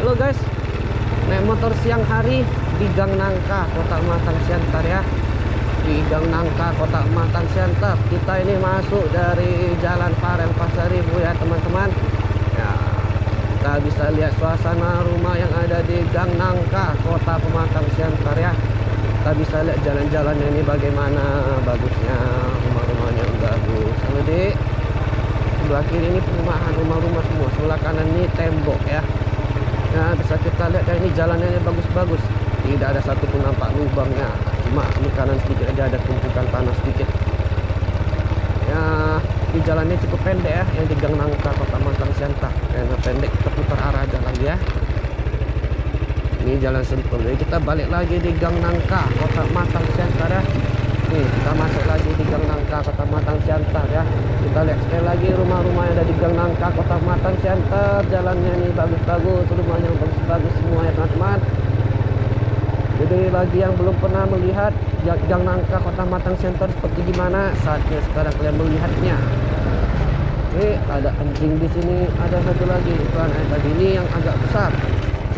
Halo guys, naik motor siang hari di Gang Nangka, Kota Matang Siantar ya. Di Gang Nangka, Kota Matang Siantar. Kita ini masuk dari Jalan Farel Pasaribu ya teman-teman. Ya, kita bisa lihat suasana rumah yang ada di Gang Nangka, Kota Pematang Siantar ya. Kita bisa lihat jalan-jalannya ini bagaimana bagusnya, rumah-rumahnya bagus. Halo Dek. Sebelah kiri ini perumahan, rumah-rumah semua. Sebelah kanan ini tembok ya. Nah, bisa kita lihat ini jalannya ini bagus-bagus. Tidak ada satupun nampak lubangnya. Cuma di kanan sedikit aja ada tumpukan tanah sedikit. Ya, di jalannya cukup pendek ya, yang di Gang Nangka Kota Matang Siantar. Karena pendek, kita putar arah aja lagi ya. Ini jalan sentul. Jadi kita balik lagi di Gang Nangka Kota Matang Siantar ya. Nih, kita masuk lagi di Gang Nangka Kota Matang Siantar ya. Kita lihat sekali lagi rumah-rumah yang ada di Gang Nangka Kota Matang Siantar. Jalannya nih bagus-bagus, rumahnya bagus-bagus semua ya teman-teman. Jadi bagi yang belum pernah melihat Gang Nangka Kota Matang Siantar seperti gimana, saatnya sekarang kalian melihatnya. Oke, ada anjing di sini, ada satu lagi bukan tadi ini yang agak besar.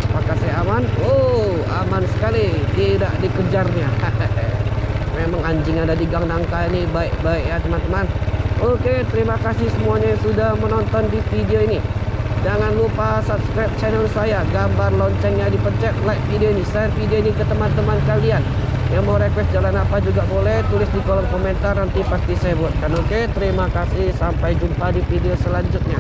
Apakah saya aman? Oh, aman sekali, tidak dikejarnya. Memang anjing ada di Gang Nangka ini baik-baik ya teman-teman. Oke, terima kasih semuanya yang sudah menonton di video ini. Jangan lupa subscribe channel saya, gambar loncengnya dipencet, like video ini, share video ini ke teman-teman kalian. Yang mau request jalan apa juga boleh, tulis di kolom komentar, nanti pasti saya buatkan. Oke, terima kasih, sampai jumpa di video selanjutnya.